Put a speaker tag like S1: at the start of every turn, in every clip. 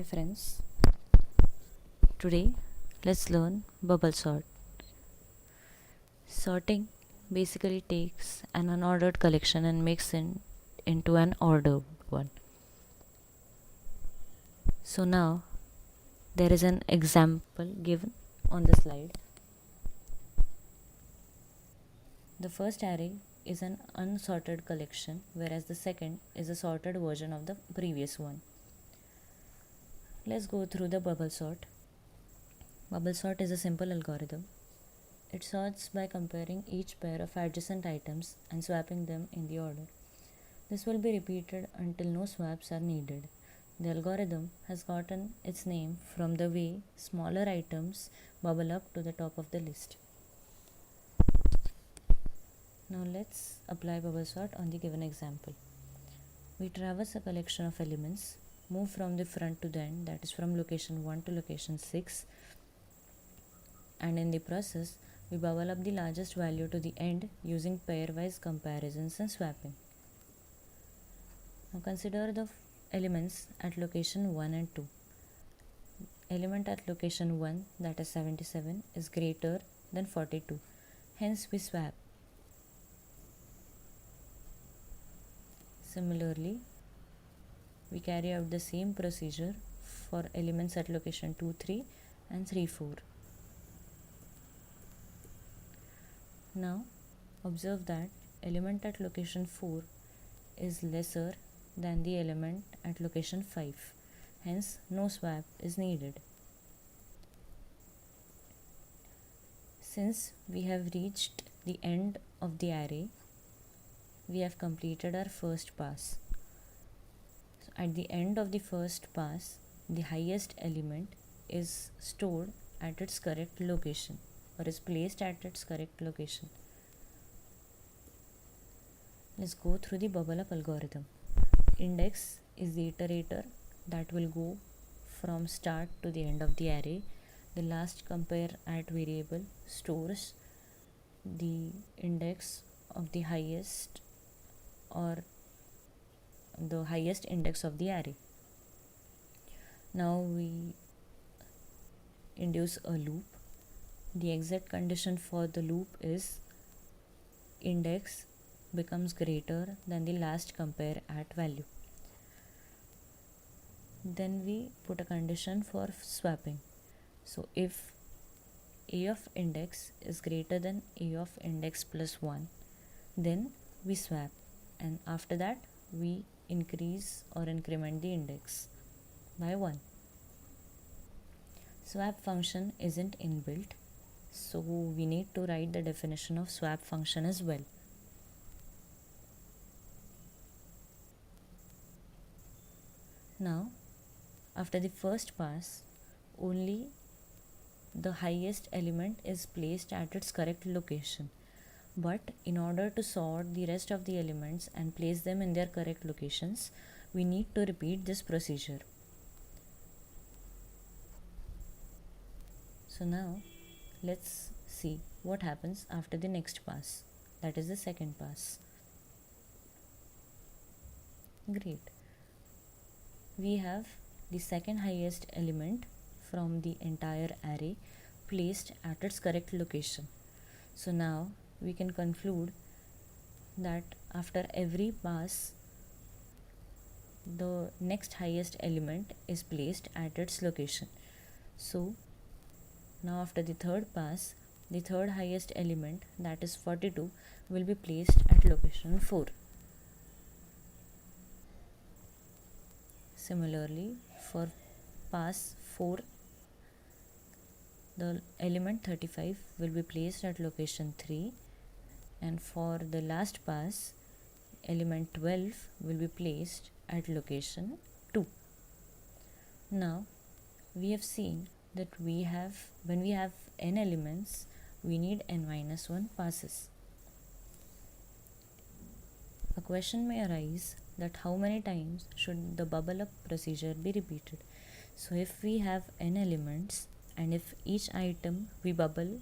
S1: Hi friends, today let's learn bubble sort. Sorting basically takes an unordered collection and makes it into an ordered one. So now there is an example given on the slide. The first array is an unsorted collection, whereas the second is a sorted version of the previous one. Let's go through the bubble sort. Bubble sort is a simple algorithm. It sorts by comparing each pair of adjacent items and swapping them in the order. This will be repeated until no swaps are needed. The algorithm has gotten its name from the way smaller items bubble up to the top of the list. Now let's apply bubble sort on the given example. We traverse a collection of elements, move from the front to the end, that is from location 1 to location 6, and in the process we bubble up the largest value to the end using pairwise comparisons and swapping. Now consider the elements at location 1 and 2. Element at location 1, that is 77, is greater than 42. Hence we swap. Similarly, we carry out the same procedure for elements at location 2, 3 and 3, 4. Now observe that element at location 4 is lesser than the element at location 5. Hence no swap is needed. Since we have reached the end of the array, we have completed our first pass. So at the end of the first pass, the highest element is stored at its correct location or is placed at its correct location. Let's go through the bubble up algorithm. Index is the iterator that will go from start to the end of the array. The last compare at variable stores the index of the highest or the highest index of the array. Now we induce a loop. The exit condition for the loop is index becomes greater than the last compare at value. Then we put a condition for swapping. So if a of index is greater than a of index plus 1, then we swap, and after that we increase or increment the index by 1. Swap function isn't inbuilt, so we need to write the definition of swap function as well. Now after the first pass, only the highest element is placed at its correct location, but in order to sort the rest of the elements and place them in their correct locations, we need to repeat this procedure. So now let's see what happens after the next pass, that is the second pass. Great. We have the second highest element from the entire array placed at its correct location. So now we can conclude that after every pass, the next highest element is placed at its location. So now after the third pass, the third highest element, that is 42, will be placed at location 4. Similarly, for pass 4, the element 35 will be placed at location 3, and for the last pass, element 12 will be placed at location 2. Now we have seen that when we have n elements, we need n-1 passes. A question may arise that how many times should the bubble up procedure be repeated. So if we have n elements, and if each item we bubble,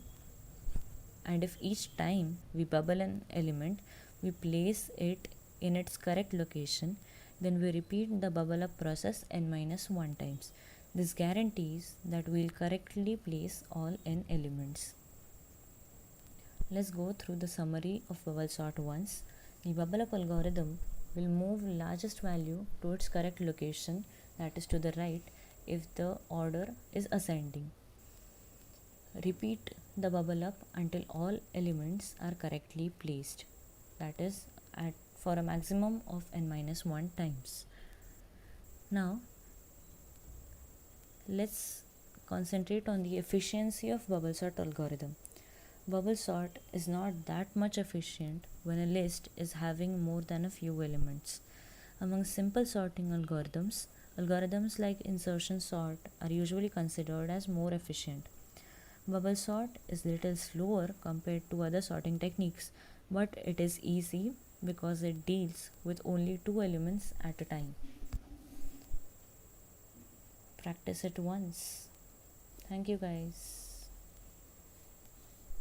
S1: and if each time we bubble an element, we place it in its correct location, then we repeat the bubble up process n-1 times. This guarantees that we'll correctly place all n elements. Let's go through the summary of bubble sort once. The bubble up algorithm will move largest value to its correct location, that is to the right, if the order is ascending. Repeat the bubble up until all elements are correctly placed, that is for a maximum of n-1 times. Now let's concentrate on the efficiency of bubble sort algorithm. Bubble sort is not that much efficient when a list is having more than a few elements. Among simple sorting algorithms, algorithms like insertion sort are usually considered as more efficient. Bubble sort is little slower compared to other sorting techniques, but it is easy because it deals with only 2 elements at a time. Practice it once. Thank you guys.